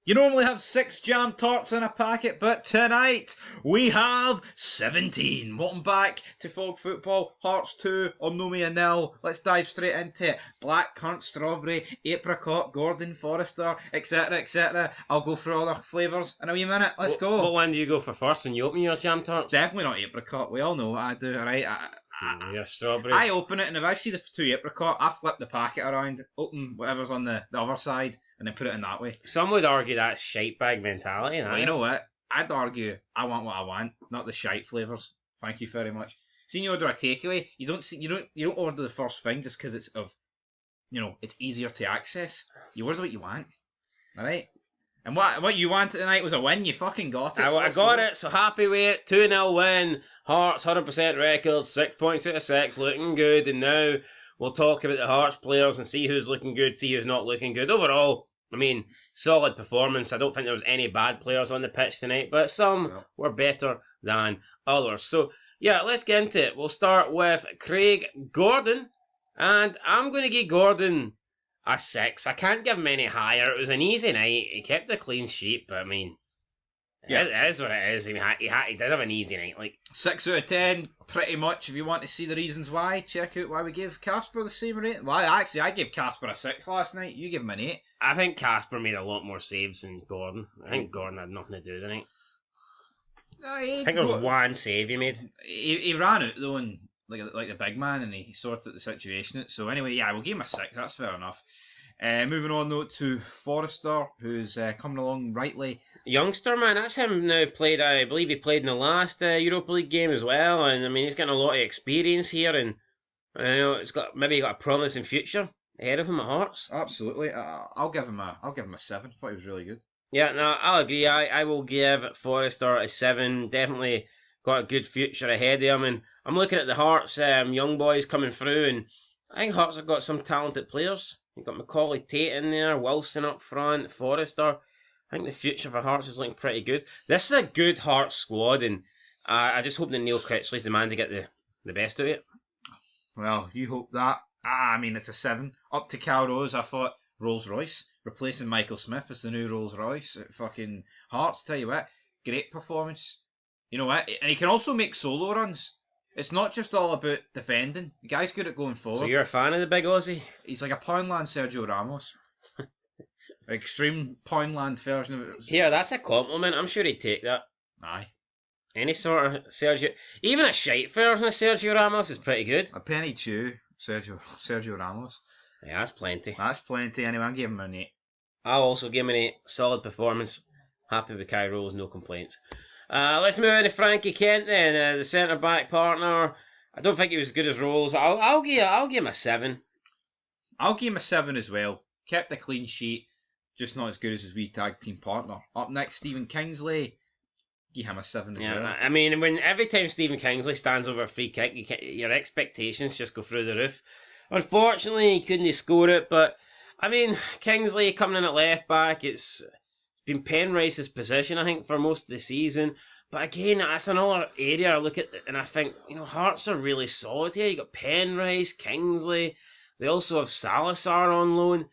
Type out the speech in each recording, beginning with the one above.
You normally have 6 jam tarts in a packet, but tonight we have 17. Welcome back to Fog Football. Hearts 2, Omonoia 0. Let's dive straight into it. Black currant, strawberry, apricot, Gordon, Forrester, etc, etc. I'll go through all the flavours in a wee minute. Let's go. What one do you go for first when you open your jam tarts? It's definitely not apricot. We all know what I do, right? Yeah, strawberry. I open it, and if I see the 2 apricot, I flip the packet around, open whatever's on the other side, and then put it in that way. Some would argue that's shite bag mentality. Well, you know what? I'd argue I want what I want, not the shite flavours. Thank you very much. See, when you order a takeaway, you don't order the first thing just because it's it's easier to access. You order what you want, all right? And what you wanted tonight was a win. You fucking got it. I got it, so happy with it. 2-0 win. Hearts, 100% record, 6 points out of 6, looking good. And now we'll talk about the Hearts players and see who's looking good, see who's not looking good. Overall, I mean, solid performance. I don't think there was any bad players on the pitch tonight, but some were better than others. So, yeah, let's get into it. We'll start with Craig Gordon. And I'm going to give Gordon a 6. I can't give him any higher. It was an easy night. He kept a clean sheet, but I mean, it is what it is. I mean, he did have an easy night. Like 6 out of 10, pretty much. If you want to see the reasons why, check out why we gave Casper the same rate. Well, actually, I gave Casper a 6 last night. You gave him an 8. I think Casper made a lot more saves than Gordon. I think Gordon had nothing to do with it. I think there was one save he made. He ran out though, and like the big man, and he sorted the situation out. So anyway, yeah, we'll give him a 6. That's fair enough. Moving on though to Forrester, who's coming along rightly. Youngster, man, that's him now. I believe he played in the last Europa League game as well, and I mean he's getting a lot of experience here, and it's got a promising future ahead of him at Hearts. Absolutely, I'll give him a 7. Thought he was really good. Yeah, no, I'll agree. I will give Forrester a 7. Definitely got a good future ahead of him, and I'm looking at the Hearts young boys coming through, and I think Hearts have got some talented players. You've got Macaulay Tate in there, Wilson up front, Forrester. I think the future for Hearts is looking pretty good. This is a good Hearts squad, and I just hope that Neil Critchley's the man to get the best of it. Well, you hope that. I mean, it's a 7. Up to Cal Rose, I thought Rolls Royce, replacing Michael Smith as the new Rolls Royce at fucking Hearts. Tell you what, great performance. You know what? And he can also make solo runs. It's not just all about defending. The guy's good at going forward. So you're a fan of the big Aussie? He's like a Poundland Sergio Ramos. Extreme Poundland version of it. Yeah, that's a compliment. I'm sure he'd take that. Aye. Any sort of Sergio... Even a shite version of Sergio Ramos is pretty good. A penny chew, Sergio Ramos. Yeah, that's plenty. That's plenty. Anyway, I'll give him an 8. I'll also give him an 8. Solid performance. Happy with Kai Rose, no complaints. Let's move on to Frankie Kent then, the centre-back partner. I don't think he was as good as Rose, but I'll give him a 7. I'll give him a 7 as well. Kept a clean sheet, just not as good as his wee tag team partner. Up next, Stephen Kingsley. Give him a 7 as well. I mean, every time Stephen Kingsley stands over a free kick, your expectations just go through the roof. Unfortunately, he couldn't score it, but I mean, Kingsley coming in at left back, it's been Penrice's position, I think, for most of the season. But again, that's another area I look at, and I think, Hearts are really solid here. You got Penrice, Kingsley. They also have Salazar on loan.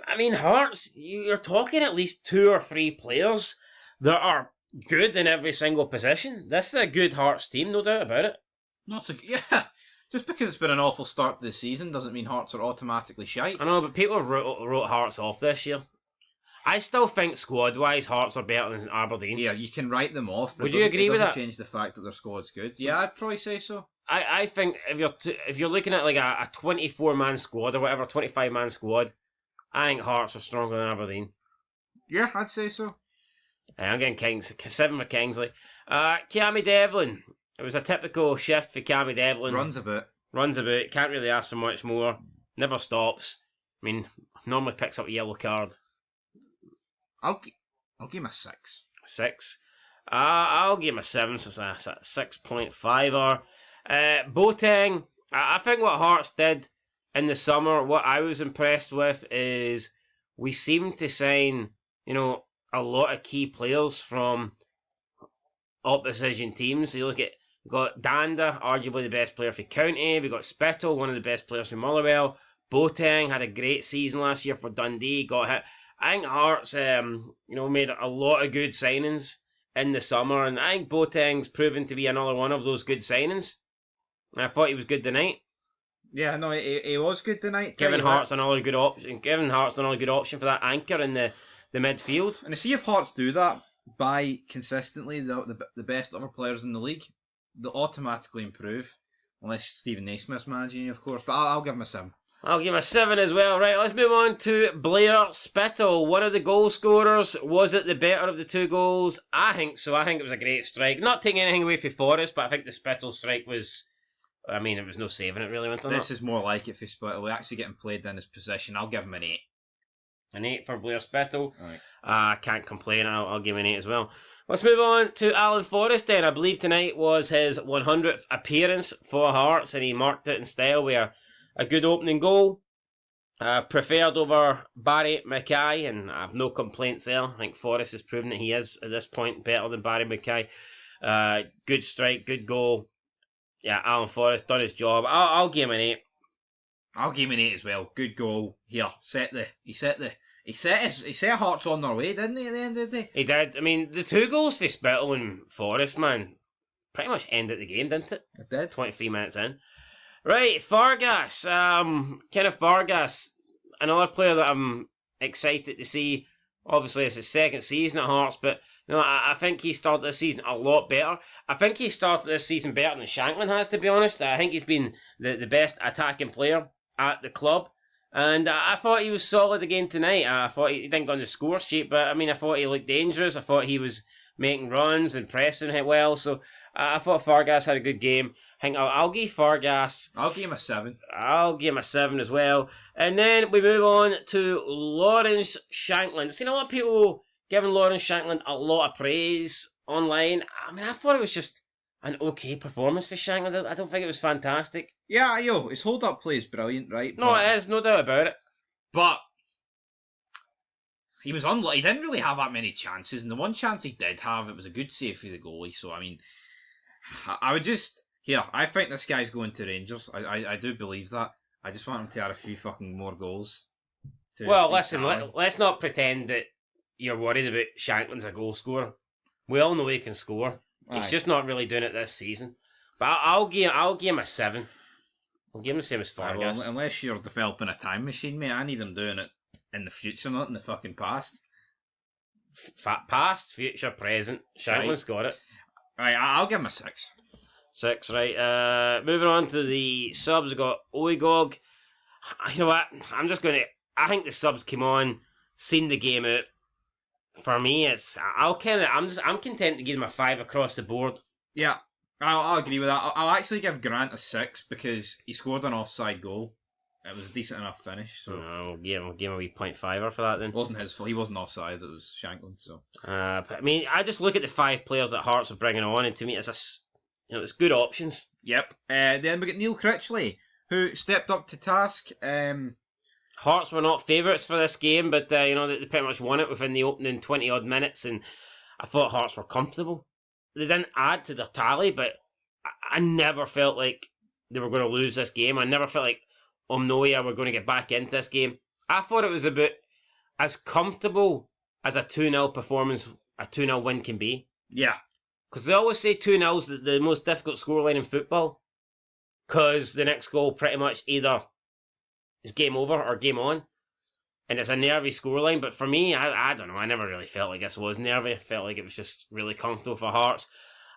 I mean, Hearts, you're talking at least 2 or 3 players that are good in every single position. This is a good Hearts team, no doubt about it. Yeah. Just because it's been an awful start to the season doesn't mean Hearts are automatically shite. I know, but people wrote Hearts off this year. I still think squad-wise, Hearts are better than Aberdeen. Yeah, you can write them off. But would you agree with that? It doesn't change the fact that their squad's good. Yeah, I'd probably say so. I think if you're looking at like a 24-man squad or whatever, 25-man squad, I think Hearts are stronger than Aberdeen. Yeah, I'd say so. I'm getting 7 for Kingsley. Cammy Devlin. It was a typical shift for Cammy Devlin. Runs a bit. Can't really ask for much more. Never stops. I mean, normally picks up a yellow card. I'll give him a 6. 6. I'll give him a 7, so that's a 6.5. Boateng, I think what Hearts did in the summer, what I was impressed with is we seemed to sign, a lot of key players from opposition teams. So you look at, we've got Danda, arguably the best player for County. We've got Spittle, one of the best players for Motherwell. Boateng had a great season last year for Dundee, got hit. I think Hearts, made a lot of good signings in the summer, and I think Boateng's proven to be another one of those good signings. And I thought he was good tonight. Yeah, no, he was good tonight. Giving Hearts another good option. Giving Hearts another good option for that anchor in the midfield. And to see if Hearts do that by consistently the best other players in the league, they'll automatically improve. Unless Stephen Naismith's managing you, of course. But I'll give him a 7. I'll give him a 7 as well. Right, let's move on to Blair Spittle, one of the goal scorers. Was it the better of the two goals? I think so. I think it was a great strike. Not taking anything away from Forrest, but I think the Spittle strike was... I mean, it was no saving it, really, wasn't it? This is more like it for Spittle. Actually getting played in his position. I'll give him an 8. An 8 for Blair Spittle. Right. I can't complain. I'll give him an 8 as well. Let's move on to Alan Forrest then. I believe tonight was his 100th appearance for Hearts, and he marked it in style with a good opening goal. Preferred over Barry Mackay, and I have no complaints there. I think Forrest has proven that he is, at this point, better than Barry Mackay. Good strike, good goal. Yeah, Alan Forrest done his job. I'll give him an 8. I'll give him an 8 as well. Good goal. Here, he set Hearts on their way, didn't he, at the end of the day? He did. I mean, the 2 goals for Spittle and Forrest, man, pretty much ended the game, didn't it? It did. 23 minutes in. Right, Fargas. Kenneth Fargas, another player that I'm excited to see. Obviously, it's his second season at Hearts, but I think he started this season a lot better. I think he started this season better than Shanklin has, to be honest. I think he's been the best attacking player at the club. And I thought he was solid again tonight. I thought he didn't go on the score sheet, but I mean, I thought he looked dangerous. I thought he was making runs and pressing it well. So I thought Fargas had a good game. I think I'll give Fargas... I'll give him a 7. I'll give him a 7 as well. And then we move on to Lawrence Shanklin. I've seen a lot of people giving Lawrence Shanklin a lot of praise online. I mean, I thought it was just an okay performance for Shanklin. I don't think it was fantastic. Yeah, his hold-up play is brilliant, right? No, it is, no doubt about it. But he was unlucky. He didn't really have that many chances, and the one chance he did have, it was a good save for the goalie. So, I mean, I would just... Here, I think this guy's going to Rangers. I do believe that. I just want him to add a few fucking more goals. Well, listen, let's not pretend that you're worried about Shanklin's a goal scorer. We all know he can score. He's just not really doing it this season. But I'll give him a 7. I'll give him the same as Fargas. Well, unless you're developing a time machine, mate, I need him doing it in the future, not in the fucking past. Past, future, present. Shanklin's got it. Right, I'll give him a 6. 6, right. Moving on to the subs, we've got Oigog. You know what? I think the subs came on, seen the game out. For me, I'm content to give him a 5 across the board. Yeah, I'll agree with that. I'll actually give Grant a 6 because he scored an offside goal. It was a decent enough finish. So I'll give him a wee 0.5 for that then. It wasn't his fault. He wasn't offside. It was Shanklin. So, but, I mean, I just look at the 5 players that Hearts are bringing on, and to me, it's it's good options. Yep. Then we got Neil Critchley, who stepped up to task. Hearts were not favourites for this game, but they pretty much won it within the opening 20 odd minutes, and I thought Hearts were comfortable. They didn't add to their tally, but I never felt like they were going to lose this game. I never felt like Omonoia were going to get back into this game. I thought it was about as comfortable as a 2-0 performance, a 2-0 win can be. Yeah. Because they always say 2-0 is the most difficult scoreline in football. Because the next goal pretty much either is game over or game on. And it's a nervy scoreline. But for me, I don't know. I never really felt like this was nervy. I felt like it was just really comfortable for Hearts.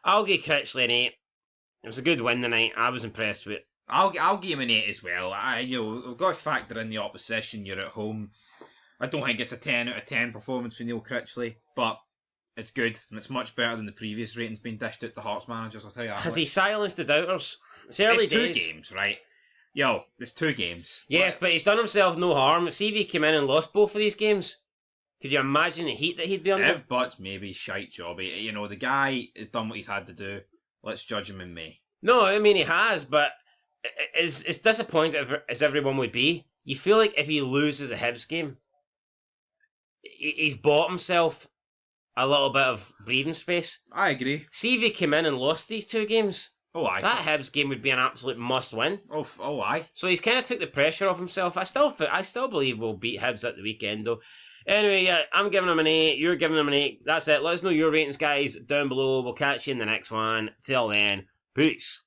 I'll give Critchley an 8. It was a good win tonight. I was impressed with it. I'll give him an 8 as well. We've got to factor in the opposition. You're at home. I don't think it's a 10 out of 10 performance for Neil Critchley. But it's good, and it's much better than the previous ratings being dished out to Hearts managers, I'll tell you that. Has he silenced the doubters? It's early days. 2 games, right? It's 2 games. Yes, but he's done himself no harm. See if he came in and lost both of these games. Could you imagine the heat that he'd be under? If Butts maybe shite job. The guy has done what he's had to do. Let's judge him in May. No, I mean he has, but it's disappointing as everyone would be. You feel like if he loses the Hibs game, he's bought himself a little bit of breathing space. I agree. See if he came in and lost these 2 games. Oh, aye. That Hibs game would be an absolute must-win. Oh, aye. So he's kind of took the pressure off himself. I still believe we'll beat Hibs at the weekend, though. Anyway, yeah, I'm giving them an 8. You're giving them an 8. That's it. Let us know your ratings, guys, down below. We'll catch you in the next one. Till then, peace.